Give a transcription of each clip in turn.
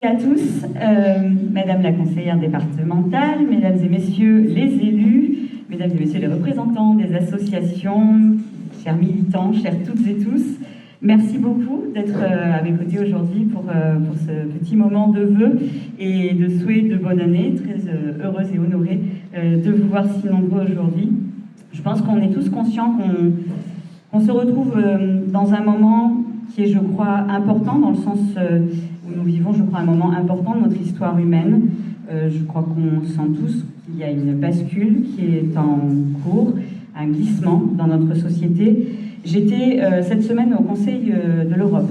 À tous, Madame la conseillère départementale, Mesdames et Messieurs les élus, Mesdames et Messieurs les représentants des associations, chers militants, chers toutes et tous, merci beaucoup d'être à mes côtés aujourd'hui pour ce petit moment de vœux et de souhaits de bonne année. Très heureuse et honorée de vous voir si nombreux aujourd'hui. Je pense qu'on est tous conscients qu'on se retrouve dans un moment qui est, je crois, important dans le sens où nous vivons, je crois, un moment important de notre histoire humaine. Je crois qu'on sent tous qu'il y a une bascule qui est en cours, un glissement dans notre société. J'étais cette semaine au Conseil de l'Europe.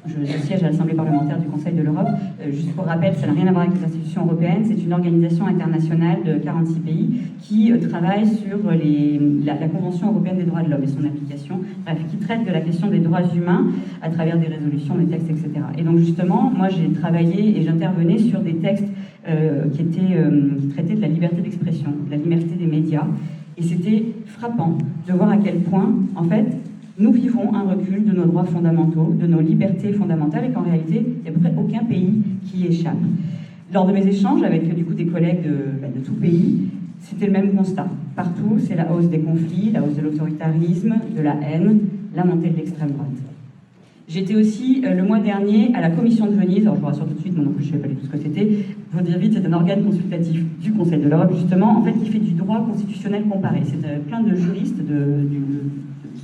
Je siège à l'Assemblée parlementaire du Conseil de l'Europe. Juste pour rappel, ça n'a rien à voir avec les institutions européennes. C'est une organisation internationale de 46 pays qui travaille sur la Convention européenne des droits de l'homme et son application, bref, qui traite de la question des droits humains à travers des résolutions, des textes, etc. Et donc justement, moi j'ai travaillé et j'intervenais sur des textes qui traitaient de la liberté d'expression, de la liberté des médias. Et c'était frappant de voir à quel point, en fait, nous vivons un recul de nos droits fondamentaux, de nos libertés fondamentales, et qu'en réalité, il n'y a à peu près aucun pays qui y échappe. Lors de mes échanges avec du coup, des collègues de tout pays, c'était le même constat. Partout, c'est la hausse des conflits, la hausse de l'autoritarisme, de la haine, la montée de l'extrême droite. J'étais aussi le mois dernier à la Commission de Venise, alors je vous rassure tout de suite, moi non plus je ne savais pas du tout ce que c'était, pour dire vite, c'est un organe consultatif du Conseil de l'Europe justement, en fait qui fait du droit constitutionnel comparé. C'est plein de juristes de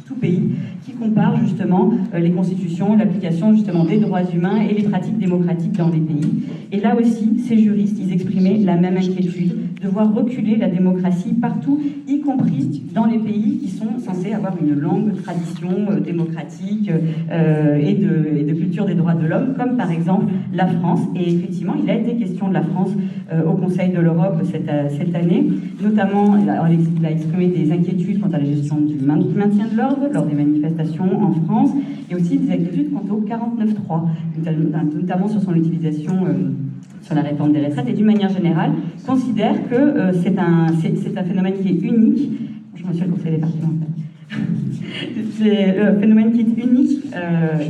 tout pays qui comparent justement les constitutions, l'application justement des droits humains et les pratiques démocratiques dans les pays. Et là aussi, ces juristes, ils exprimaient la même inquiétude de voir reculer la démocratie partout, y compris dans les pays qui sont censés avoir une longue tradition démocratique et de culture des droits de l'homme, comme par exemple la France. Et effectivement, il a été question de la France au Conseil de l'Europe cette année, notamment, il a exprimé des inquiétudes quant à la gestion du maintien de l'ordre lors des manifestations en France, et aussi des inquiétudes quant au 49.3, notamment sur son utilisation sur la réforme des retraites, et d'une manière générale, considère que c'est un phénomène qui est unique. Bonjour, monsieur le conseiller départemental. C'est un phénomène qui est unique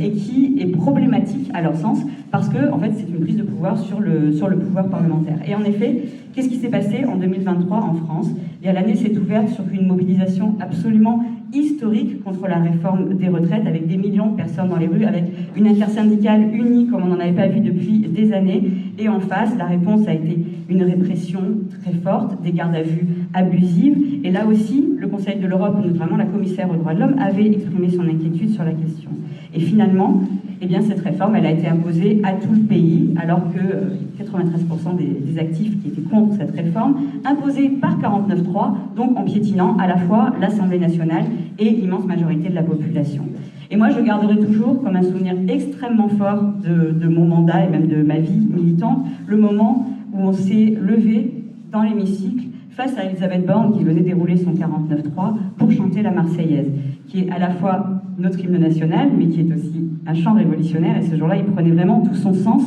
et qui est problématique à leur sens, parce que en fait, c'est une prise de pouvoir sur le pouvoir parlementaire. Et en effet, qu'est-ce qui s'est passé en 2023 en France? L'année s'est ouverte sur une mobilisation absolument historique contre la réforme des retraites, avec des millions de personnes dans les rues, avec une intersyndicale unie comme on n'en avait pas vu depuis des années. Et en face, la réponse a été une répression très forte, des gardes à vue abusives. Et là aussi, le Conseil de l'Europe, notamment la commissaire aux droits de l'homme, avait exprimé son inquiétude sur la question. Et finalement, eh bien, cette réforme, elle a été imposée à tout le pays, alors que 93% des actifs qui étaient contre cette réforme, imposée par 49.3, donc en piétinant à la fois l'Assemblée nationale et l'immense majorité de la population. Et moi, je garderai toujours comme un souvenir extrêmement fort de mon mandat et même de ma vie militante, le moment où on s'est levé dans l'hémicycle face à Elisabeth Borne qui venait dérouler son 49.3 pour chanter la Marseillaise, qui est à la fois notre hymne national, mais qui est aussi un chant révolutionnaire. Et ce jour-là, il prenait vraiment tout son sens,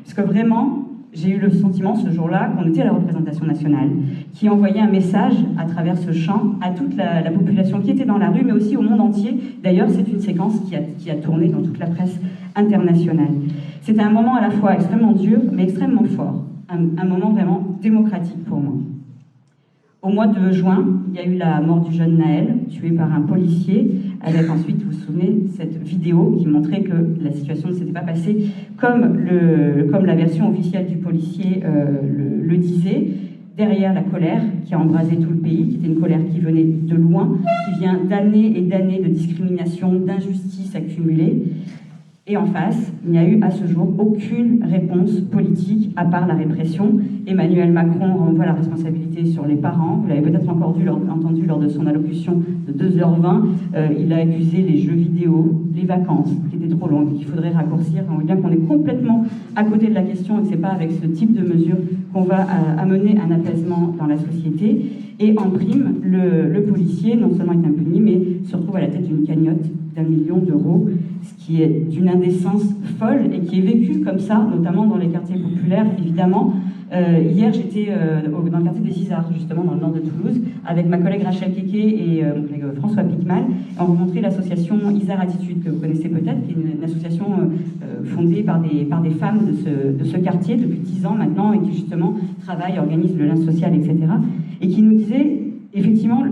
parce que vraiment, j'ai eu le sentiment ce jour-là qu'on était à la représentation nationale, qui envoyait un message à travers ce chant à toute la population qui était dans la rue, mais aussi au monde entier. D'ailleurs, c'est une séquence qui a tourné dans toute la presse internationale. C'était un moment à la fois extrêmement dur, mais extrêmement fort. Un moment vraiment démocratique pour moi. Au mois de juin, il y a eu la mort du jeune Naël, tué par un policier, avec ensuite, vous vous souvenez, cette vidéo qui montrait que la situation ne s'était pas passée comme la version officielle du policier le disait. Derrière la colère qui a embrasé tout le pays, qui était une colère qui venait de loin, qui vient d'années et d'années de discrimination, d'injustice accumulée. Et en face, il n'y a eu à ce jour aucune réponse politique à part la répression. Emmanuel Macron renvoie la responsabilité sur les parents. Vous l'avez peut-être entendu lors de son allocution de 2h20. Il a accusé les jeux vidéo, les vacances, qui étaient trop longues, qu'il faudrait raccourcir. On voit bien qu'on est complètement à côté de la question et que ce n'est pas avec ce type de mesures qu'on va amener un apaisement dans la société. Et en prime, le policier, non seulement est impuni, mais se retrouve à la tête d'une cagnotte d'1 million d'euros, ce qui est d'une indécence folle et qui est vécu comme ça, notamment dans les quartiers populaires, évidemment. Hier, j'étais dans le quartier des Isards, justement dans le nord de Toulouse, avec ma collègue Rachel Keke et mon collègue François Picmal. On rencontrait l'association Isard Attitude, que vous connaissez peut-être, qui est une association fondée par des femmes de ce quartier depuis 10 ans maintenant, et qui justement travaille, organise le lien social, etc. Et qui nous disait effectivement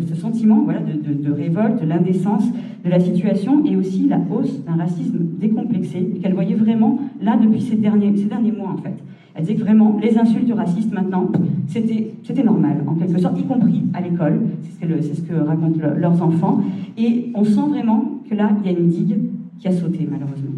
ce sentiment de révolte, de l'indécence de la situation, et aussi la hausse d'un racisme décomplexé, et qu'elle voyait vraiment là depuis ces derniers mois en fait. Elle disait que vraiment, les insultes racistes maintenant, c'était normal, en quelque sorte, y compris à l'école. C'est ce que racontent leurs enfants. Et on sent vraiment que là, il y a une digue qui a sauté, malheureusement.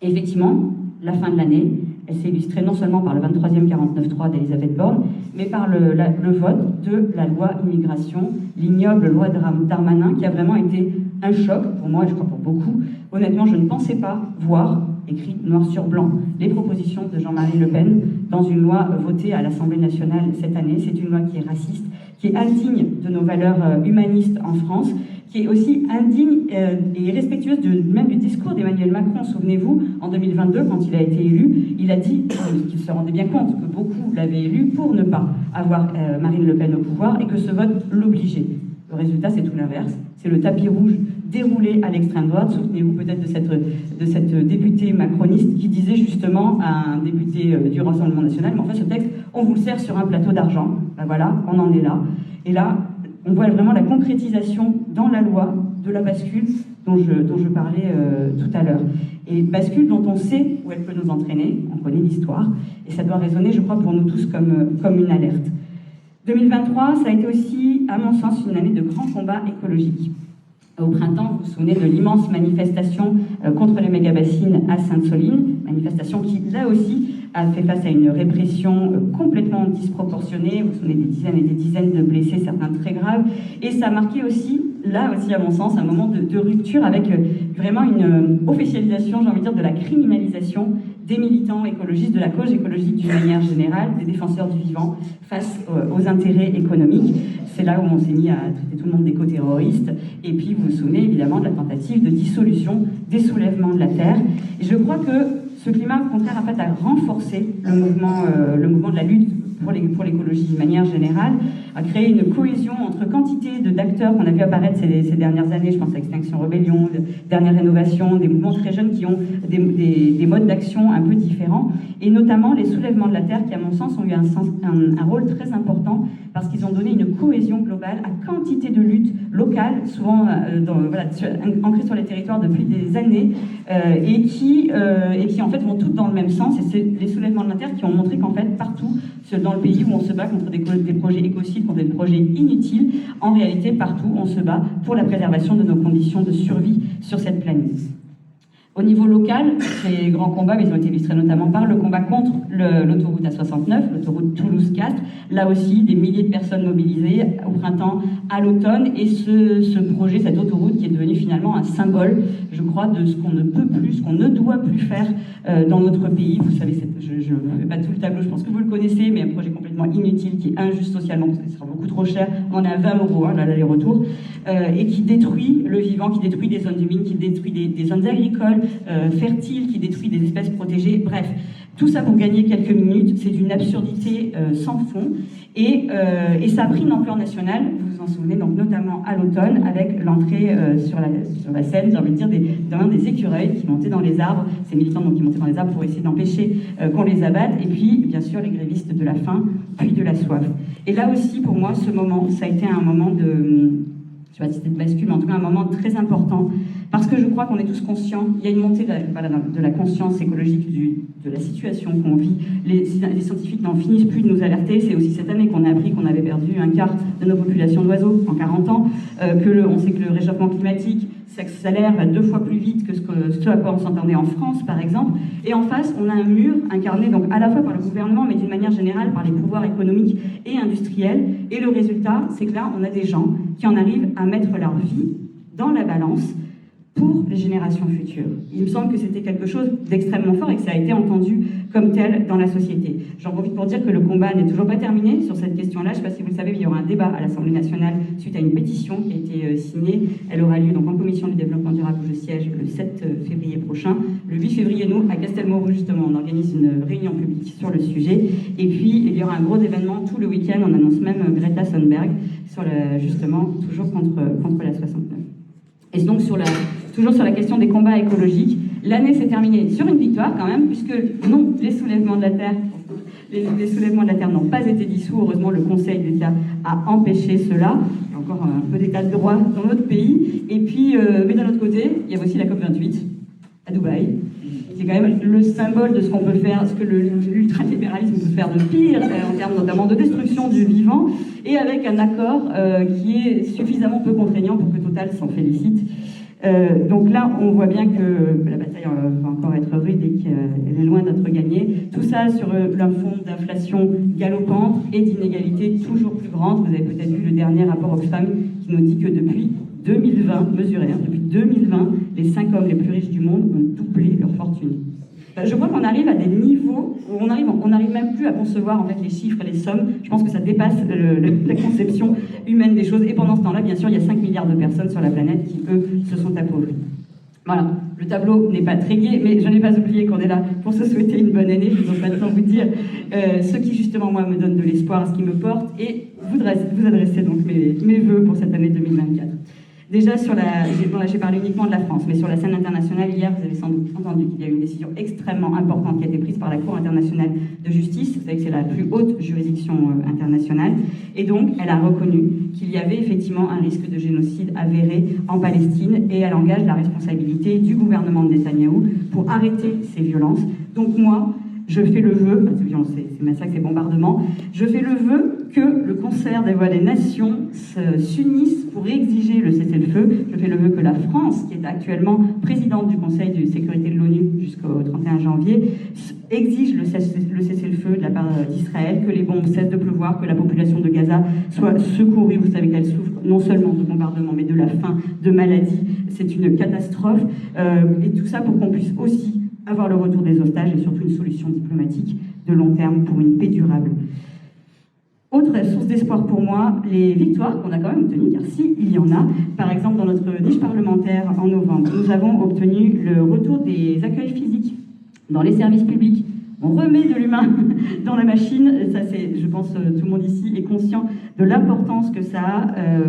Et effectivement, la fin de l'année, elle s'est illustrée non seulement par le 23e 49.3 d'Elisabeth Borne, mais par le vote de la loi immigration, l'ignoble loi Darmanin, qui a vraiment été un choc, pour moi et je crois pour beaucoup. Honnêtement, je ne pensais pas voir écrit noir sur blanc les propositions de Jean-Marie Le Pen dans une loi votée à l'Assemblée nationale cette année. C'est une loi qui est raciste, qui est indigne de nos valeurs humanistes en France, qui est aussi indigne et respectueuse même du discours d'Emmanuel Macron. Souvenez-vous, en 2022, quand il a été élu, il a dit qu'il se rendait bien compte que beaucoup l'avaient élu pour ne pas avoir Marine Le Pen au pouvoir et que ce vote l'obligeait. Le résultat, c'est tout l'inverse. C'est le tapis rouge déroulé à l'extrême droite. Souvenez-vous peut-être de cette députée macroniste qui disait justement à un député du Rassemblement national, mais en fait, ce texte, on vous le sert sur un plateau d'argent. Ben voilà, on en est là. Et là, on voit vraiment la concrétisation dans la loi de la bascule dont je parlais tout à l'heure. Et bascule dont on sait où elle peut nous entraîner, on connaît l'histoire, et ça doit résonner, je crois, pour nous tous comme une alerte. 2023, ça a été aussi, à mon sens, une année de grands combats écologiques. Au printemps, vous vous souvenez de l'immense manifestation contre les méga-bassines à Sainte-Soline, manifestation qui, là aussi, a fait face à une répression complètement disproportionnée. Vous vous souvenez des dizaines et des dizaines de blessés, certains très graves. Et ça a marqué aussi, là aussi à mon sens, un moment de rupture avec vraiment une officialisation, j'ai envie de dire, de la criminalisation des militants écologistes, de la cause écologique d'une manière générale, des défenseurs du vivant face aux intérêts économiques. C'est là où on s'est mis à traiter tout le monde d'éco-terroristes. Et puis vous vous souvenez évidemment de la tentative de dissolution des soulèvements de la Terre. Et je crois que ce climat, au contraire, en fait, a renforcé le mouvement de la lutte pour l'écologie de manière générale, a créé une cohésion entre quantité d'acteurs qu'on a vu apparaître ces dernières années. Je pense à Extinction Rebellion, Dernière Rénovation, des mouvements très jeunes qui ont des modes d'action un peu différents, et notamment les soulèvements de la Terre qui, à mon sens, ont eu un rôle très important parce qu'ils ont donné une cohésion globale à quantité de luttes locales, souvent ancrées sur les territoires depuis des années, et qui en fait vont toutes dans le même sens. Et c'est les soulèvements de la Terre qui ont montré qu'en fait, partout dans le pays où on se bat contre des projets écocides, contre des projets inutiles, en réalité, partout, on se bat pour la préservation de nos conditions de survie sur cette planète. Au niveau local, ces grands combats, ils ont été illustrés notamment par le combat contre l'autoroute A69, l'autoroute Toulouse-Castres. Là aussi, des milliers de personnes mobilisées au printemps, à l'automne, et ce projet, cette autoroute qui est devenue finalement un symbole, je crois, de ce qu'on ne peut plus, ce qu'on ne doit plus faire dans notre pays. Vous savez, je ne fais pas tout le tableau, je pense que vous le connaissez, mais un projet complètement inutile, qui est injuste socialement, parce que ce sera beaucoup trop cher. On est à 20 € l'aller-retour, et qui détruit le vivant, qui détruit des zones humides, qui détruit des zones agricoles, fertile, qui détruit des espèces protégées, bref, tout ça pour gagner quelques minutes. C'est d'une absurdité sans fond, et ça a pris une ampleur nationale, vous vous en souvenez, donc notamment à l'automne, avec l'entrée sur la Seine, j'ai envie de dire, des écureuils qui montaient dans les arbres, ces militants donc, qui montaient dans les arbres pour essayer d'empêcher qu'on les abatte, et puis bien sûr les grévistes de la faim, puis de la soif. Et là aussi, pour moi, ce moment, ça a été un moment je ne sais pas si c'était de bascule, mais en tout cas un moment très important, parce que je crois qu'on est tous conscients, il y a une montée de la conscience écologique de la situation qu'on vit. Les scientifiques n'en finissent plus de nous alerter. C'est aussi cette année qu'on a appris qu'on avait perdu un quart de nos populations d'oiseaux en 40 ans, on sait que le réchauffement climatique s'accélère 2 fois plus vite que ce à quoi on s'entendait en France, par exemple. Et en face, on a un mur incarné donc à la fois par le gouvernement, mais d'une manière générale par les pouvoirs économiques et industriels. Et le résultat, c'est que là, on a des gens qui en arrivent à mettre leur vie dans la balance pour les générations futures. Il me semble que c'était quelque chose d'extrêmement fort et que ça a été entendu comme tel dans la société. J'en profite pour dire que le combat n'est toujours pas terminé sur cette question-là. Je ne sais pas si vous le savez, mais il y aura un débat à l'Assemblée nationale suite à une pétition qui a été signée. Elle aura lieu donc en commission du développement durable où je siège le 7 février prochain. Le 8 février, nous, à Castelmoron, justement, on organise une réunion publique sur le sujet. Et puis, il y aura un gros événement tout le week-end. On annonce même Greta Thunberg, justement, toujours contre la 69. Et donc, toujours sur la question des combats écologiques, l'année s'est terminée sur une victoire quand même, puisque non, les soulèvements de la Terre, les soulèvements de la Terre n'ont pas été dissous. Heureusement, le Conseil d'État a empêché cela. Il y a encore un peu d'état de droit dans notre pays. Et puis, mais d'un autre côté, il y avait aussi la COP28 à Dubaï. C'est quand même le symbole de ce qu'on peut faire, ce que l'ultralibéralisme peut faire de pire, en termes notamment de destruction du vivant, et avec un accord qui est suffisamment peu contraignant pour que Total s'en félicite. Donc là, on voit bien que la bataille va encore être rude et qu'elle est loin d'être gagnée. Tout ça sur un fond d'inflation galopante et d'inégalités toujours plus grandes. Vous avez peut-être vu le dernier rapport Oxfam qui nous dit que depuis 2020, mesuré, depuis 2020, les 5 hommes les plus riches du monde ont doublé leur fortune. Je crois qu'on arrive à des niveaux où on n'arrive même plus à concevoir en fait les chiffres et les sommes. Je pense que ça dépasse la conception humaine des choses. Et pendant ce temps-là, bien sûr, il y a 5 milliards de personnes sur la planète qui, eux, se sont appauvries. Voilà, le tableau n'est pas très gai, mais je n'ai pas oublié qu'on est là pour se souhaiter une bonne année. Je ne vais pas tant vous dire ce qui, justement, moi, me donne de l'espoir, ce qui me porte, et vous adresser donc mes vœux pour cette année 2024. Déjà, j'ai parlé uniquement de la France, mais sur la scène internationale, hier, vous avez sans doute entendu qu'il y a eu une décision extrêmement importante qui a été prise par la Cour internationale de justice. Vous savez que c'est la plus haute juridiction internationale. Et donc, elle a reconnu qu'il y avait effectivement un risque de génocide avéré en Palestine et elle engage la responsabilité du gouvernement de Netanyahou pour arrêter ces violences. Donc moi, je fais le vœu, ces massacres, ces bombardements, je fais le vœu que le concert des voix des nations s'unisse pour exiger le cessez-le-feu. Je fais le vœu que la France, qui est actuellement présidente du Conseil de sécurité de l'ONU jusqu'au 31 janvier, exige le cessez-le-feu de la part d'Israël, que les bombes cessent de pleuvoir, que la population de Gaza soit secourue. Vous savez qu'elle souffre non seulement de bombardements, mais de la faim, de maladies. C'est une catastrophe. Et tout ça pour qu'on puisse aussi avoir le retour des otages et surtout une solution diplomatique de long terme pour une paix durable. Autre source d'espoir pour moi, les victoires qu'on a quand même obtenues, car si, il y en a. Par exemple, dans notre niche parlementaire en novembre, nous avons obtenu le retour des accueils physiques dans les services publics. On remet de l'humain dans la machine. Ça, je pense, tout le monde ici est conscient de l'importance que ça a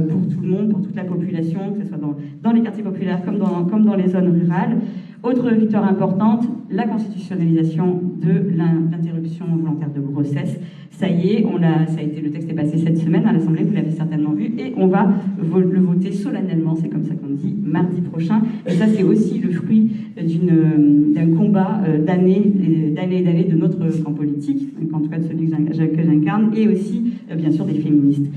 pour tout le monde, pour toute la population, que ce soit dans les quartiers populaires comme dans les zones rurales. Autre victoire importante, la constitutionnalisation de l'interruption volontaire de grossesse. Ça y est, le texte est passé cette semaine à l'Assemblée, vous l'avez certainement vu, et on va le voter solennellement, c'est comme ça qu'on dit, mardi prochain. Et ça, c'est aussi le fruit d'un combat d'années et d'années de notre camp politique, en tout cas de celui que j'incarne, et aussi, bien sûr, des féministes.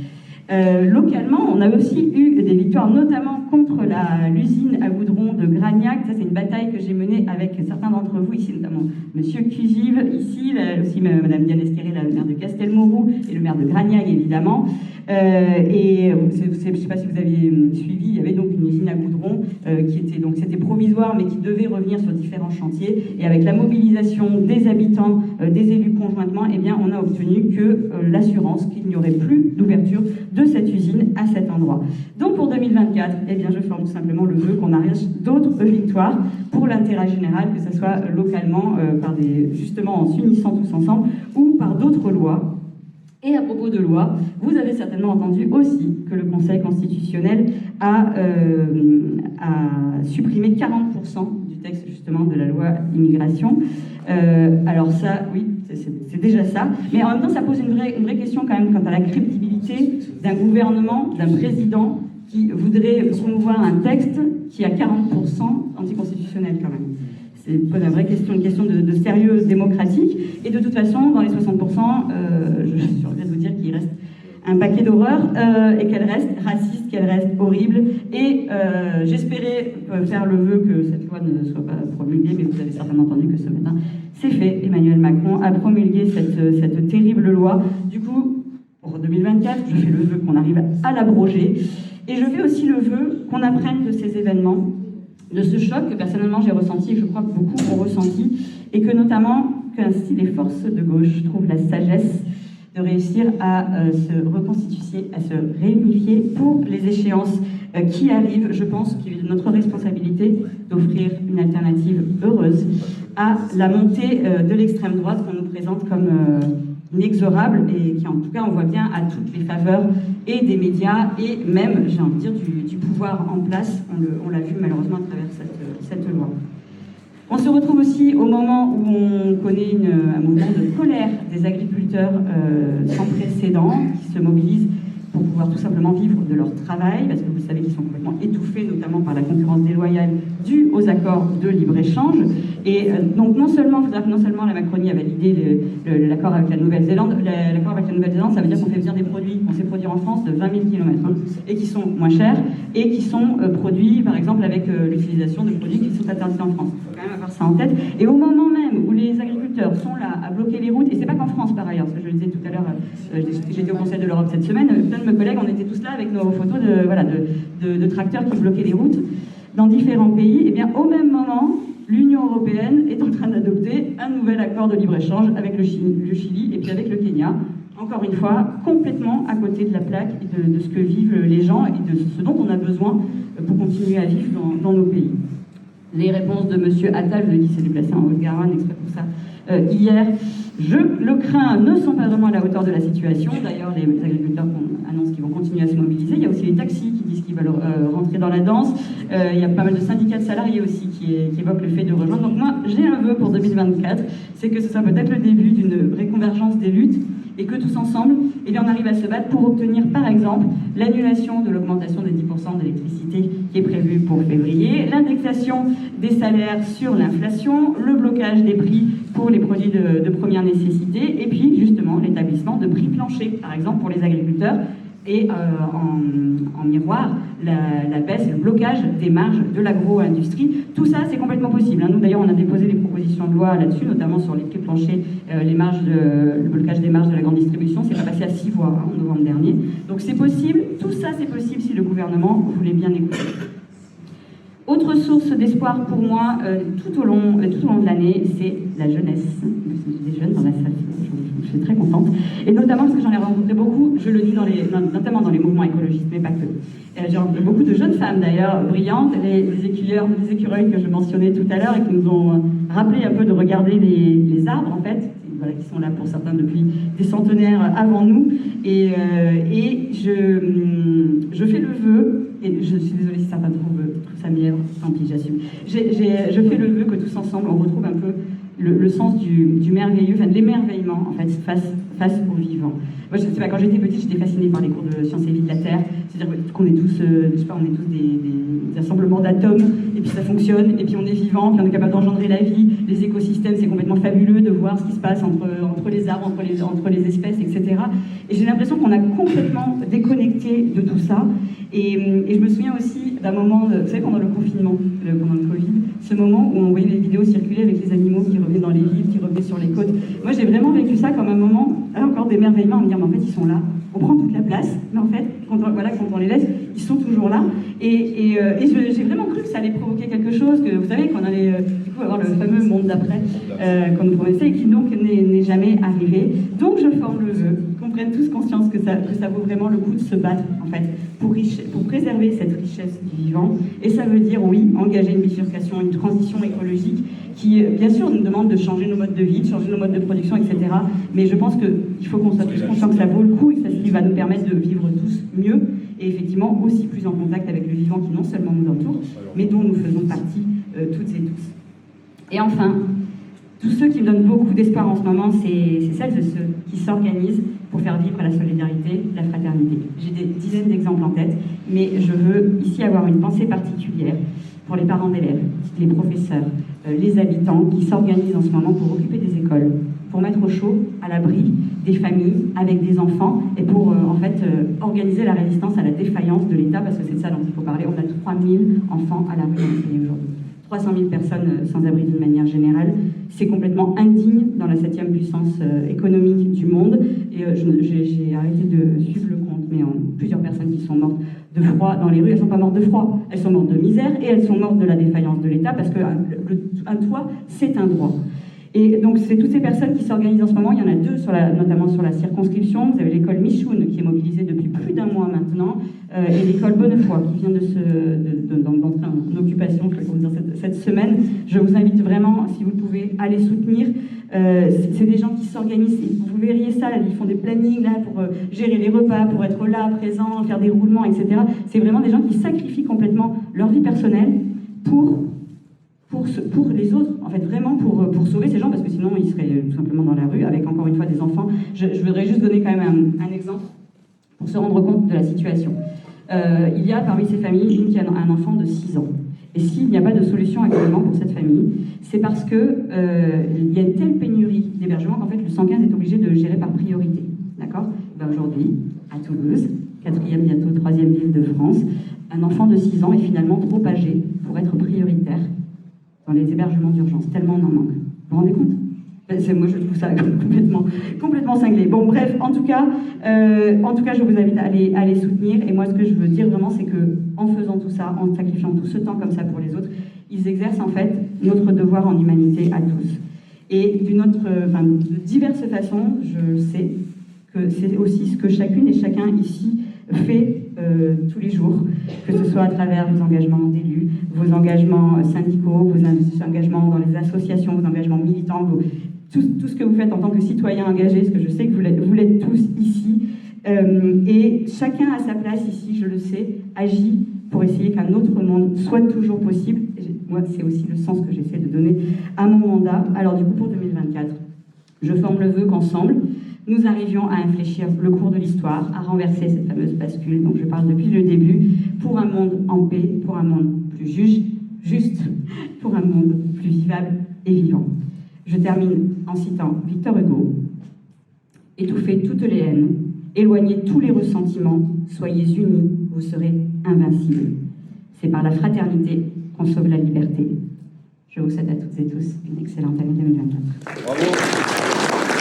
Localement, on a aussi eu des victoires, notamment contre l'usine à goudron de Gragnac. Ça, c'est une bataille que j'ai menée avec certains d'entre vous ici, notamment Monsieur Cusive, ici, aussi Madame Diane Esqueré, la maire de Castelmoron, et le maire de Gragnac, évidemment. Et je ne sais pas si vous aviez suivi, il y avait donc une usine à goudron c'était provisoire, mais qui devait revenir sur différents chantiers. Et avec la mobilisation des habitants, des élus conjointement, eh bien, on a obtenu que l'assurance qu'il n'y aurait plus d'ouverture de cette usine à cet endroit. Donc pour 2024, eh bien, je forme tout simplement le vœu qu'on arrive d'autres victoires pour l'intérêt général, que ce soit localement, justement en s'unissant tous ensemble, ou par d'autres lois. Et à propos de loi, vous avez certainement entendu aussi que le Conseil constitutionnel a supprimé 40% du texte justement de la loi immigration. Alors ça, oui, c'est déjà ça. Mais en même temps, ça pose une vraie question quand même quant à la crédibilité d'un gouvernement, d'un président qui voudrait promouvoir un texte qui a 40% anticonstitutionnel quand même. C'est une question de sérieux démocratique. Et de toute façon, dans les 60%, je regrette de vous dire qu'il reste un paquet d'horreurs et qu'elle reste raciste, qu'elle reste horrible. Et j'espérais faire le vœu que cette loi ne soit pas promulguée, mais vous avez certainement entendu que ce matin, c'est fait. Emmanuel Macron a promulgué cette terrible loi. Du coup, pour 2024, je fais le vœu qu'on arrive à l'abroger. Et je fais aussi le vœu qu'on apprenne de ces événements de ce choc que personnellement j'ai ressenti et que je crois que beaucoup ont ressenti, et que notamment qu'ainsi les forces de gauche trouvent la sagesse de réussir à se reconstituer, à se réunifier pour les échéances qui arrivent. Je pense qu'il est de notre responsabilité d'offrir une alternative heureuse à la montée de l'extrême droite qu'on nous présente comme inexorable et qui, en tout cas, on voit bien à toutes les faveurs et des médias et même, j'ai envie de dire, du pouvoir en place. On l'a vu malheureusement à travers cette loi. On se retrouve aussi au moment où on connaît un mouvement de colère des agriculteurs sans précédent qui se mobilisent pour pouvoir tout simplement vivre de leur travail, parce que vous savez qu'ils sont complètement étouffés, notamment par la concurrence déloyale due aux accords de libre-échange. Et donc non seulement la Macronie a validé l'accord avec la Nouvelle-Zélande, l'accord avec la Nouvelle-Zélande, ça veut dire qu'on fait venir des produits, qu'on sait produire en France de 20 000 km, et qui sont moins chers, et qui sont produits, par exemple, avec l'utilisation de produits qui sont interdits en France. Il faut quand même avoir ça en tête. Et au moment même où les agriculteurs sont là à bloquer les routes, et c'est pas qu'en France par ailleurs, parce que je le disais tout à l'heure, j'étais au Conseil de l'Europe cette semaine, plein de mes collègues, on était tous là avec nos photos de tracteurs qui bloquaient les routes dans différents pays. Et bien au même moment, l'Union européenne est en train d'adopter un nouvel accord de libre-échange avec le Chili et puis avec le Kenya. Encore une fois, complètement à côté de la plaque et de ce que vivent les gens et de ce dont on a besoin pour continuer à vivre dans nos pays. Les réponses de M. Attal, je le dis, s'est déplacé en Haute-Garonne exprès pour ça, hier, je le crains, ne sont pas vraiment à la hauteur de la situation. D'ailleurs, les agriculteurs annoncent qu'ils vont continuer à se mobiliser. Il y a aussi les taxis qui disent qu'ils veulent rentrer dans la danse. Il y a pas mal de syndicats de salariés aussi qui évoquent le fait de rejoindre. Donc moi, j'ai un vœu pour 2024, c'est que ce soit peut-être le début d'une réconvergence des luttes et que tous ensemble, eh bien, on arrive à se battre pour obtenir, par exemple, l'annulation de l'augmentation des 10% d'électricité qui est prévue pour février, l'indexation des salaires sur l'inflation, le blocage des prix pour les produits de première nécessité, et puis justement l'établissement de prix planchers, par exemple pour les agriculteurs, et en miroir, la baisse, le blocage des marges de l'agro-industrie. Tout ça, c'est complètement possible. Nous, d'ailleurs, on a déposé des propositions de loi là-dessus, notamment sur les prix planchers, le blocage des marges de la grande distribution. C'est pas passé à 6 voix en novembre dernier. Donc c'est possible, tout ça c'est possible si le gouvernement voulait bien écouter. Autre source d'espoir pour moi tout au long de l'année, c'est la jeunesse. Des jeunes dans la salle, je suis très contente. Et notamment parce que j'en ai rencontré beaucoup, je le dis notamment dans les mouvements écologistes, mais pas que. J'ai rencontré beaucoup de jeunes femmes d'ailleurs, brillantes, les écureuils que je mentionnais tout à l'heure et qui nous ont rappelé un peu de regarder les arbres en fait. Voilà, qui sont là pour certains depuis des centenaires avant nous. Et je fais le vœu, et je suis désolée si certains trouvent ça mièvre, tant pis, j'assume. Je fais le vœu que tous ensemble, on retrouve un peu le sens du merveilleux, enfin de l'émerveillement en fait, face au vivant. Moi, je sais pas, quand j'étais petite, j'étais fascinée par les cours de sciences et vie de la Terre. C'est-à-dire qu'on est tous, je sais pas, on est tous des assemblements d'atomes, et puis ça fonctionne, et puis on est vivant, puis on est capable d'engendrer la vie. Les écosystèmes, c'est complètement fabuleux de voir ce qui se passe entre les arbres, entre les espèces, etc. Et j'ai l'impression qu'on a complètement déconnecté de tout ça. Et je me souviens aussi d'un moment, vous savez, pendant le confinement, pendant le Covid, ce moment où on voyait les vidéos circuler avec les animaux qui revenaient dans les villes, qui revenaient sur les côtes. Moi, j'ai vraiment vécu ça comme un moment, encore d'émerveillement, à me dire, mais en fait, ils sont là. On prend toute la place, mais en fait, quand on les laisse, ils sont toujours là. Et j'ai vraiment cru que ça allait provoquer quelque chose, que vous savez, qu'on allait du coup avoir le fameux monde d'après qu'on nous promettait et qui donc n'est jamais arrivé. Donc je forme le vœu qu'on prenne tous conscience que ça vaut vraiment le coup de se battre en fait pour préserver cette richesse du vivant. Et ça veut dire oui, engager une bifurcation, une transition écologique qui bien sûr nous demande de changer nos modes de vie, de changer nos modes de production, etc. Mais je pense qu'il faut qu'on soit tous conscients que ça vaut le coup et que c'est ce qui va nous permettre de vivre tous mieux et effectivement aussi plus en contact avec le vivant qui non seulement nous entoure, mais dont nous faisons partie toutes et tous. Et enfin, tous ceux qui me donnent beaucoup d'espoir en ce moment, c'est celles et ceux qui s'organisent pour faire vivre la solidarité, la fraternité. J'ai des dizaines d'exemples en tête, mais je veux ici avoir une pensée particulière pour les parents d'élèves, les professeurs, les habitants qui s'organisent en ce moment pour occuper des écoles, pour mettre au chaud, à l'abri des familles avec des enfants et pour organiser la résistance à la défaillance de l'État, parce que c'est de ça dont il faut parler. On a 3000 enfants à la rue dans le pays aujourd'hui. 300 000 personnes sans abri d'une manière générale. C'est complètement indigne dans la 7e puissance économique du monde. Et j'ai arrêté de suivre le compte, mais plusieurs personnes qui sont mortes de froid dans les rues, elles ne sont pas mortes de froid, elles sont mortes de misère et elles sont mortes de la défaillance de l'État parce qu'un toit, c'est un droit. Et donc, c'est toutes ces personnes qui s'organisent en ce moment. Il y en a deux, notamment sur la circonscription. Vous avez l'école Michoun, qui est mobilisée depuis plus d'1 mois maintenant, et l'école Bonnefoy, qui vient d'entrer en occupation cette semaine. Je vous invite vraiment, si vous pouvez, à les soutenir. C'est des gens qui s'organisent. Vous verriez ça, ils font des plannings là, pour gérer les repas, pour être là, présents, faire des roulements, etc. C'est vraiment des gens qui sacrifient complètement leur vie personnelle pour les autres, en fait, vraiment pour sauver ces gens, parce que sinon ils seraient tout simplement dans la rue, avec encore une fois des enfants. Je voudrais juste donner quand même un exemple pour se rendre compte de la situation. Il y a parmi ces familles une qui a un enfant de 6 ans. Et s'il n'y a pas de solution actuellement pour cette famille, c'est parce qu'il y a une telle pénurie d'hébergement qu'en fait le 115 est obligé de gérer par priorité. D'accord ? Aujourd'hui, à Toulouse, 4e, bientôt 3e ville de France, un enfant de 6 ans est finalement trop âgé pour être prioritaire dans les hébergements d'urgence, tellement on en manque. Vous vous rendez compte ? Moi, je trouve ça complètement cinglé. Bon, bref, en tout cas, je vous invite à les soutenir. Et moi, ce que je veux dire vraiment, c'est qu'en faisant tout ça, en sacrifiant tout ce temps comme ça pour les autres, ils exercent en fait notre devoir en humanité à tous. Et de diverses façons, je sais que c'est aussi ce que chacune et chacun ici fait tous les jours, que ce soit à travers vos engagements d'élus, vos engagements syndicaux, vos engagements dans les associations, vos engagements militants, tout ce que vous faites en tant que citoyen engagé, ce que je sais que vous l'êtes tous ici. Et chacun à sa place ici, je le sais, agit pour essayer qu'un autre monde soit toujours possible. Et moi, c'est aussi le sens que j'essaie de donner à mon mandat. Alors du coup, pour 2024, je forme le vœu qu'ensemble, nous arrivions à infléchir le cours de l'histoire, à renverser cette fameuse bascule dont je parle depuis le début, pour un monde en paix, pour un monde plus juste, pour un monde plus vivable et vivant. Je termine en citant Victor Hugo. « Étouffez toutes les haines, éloignez tous les ressentiments, soyez unis, vous serez invincibles. C'est par la fraternité qu'on sauve la liberté. » Je vous souhaite à toutes et tous une excellente année 2024. Bravo.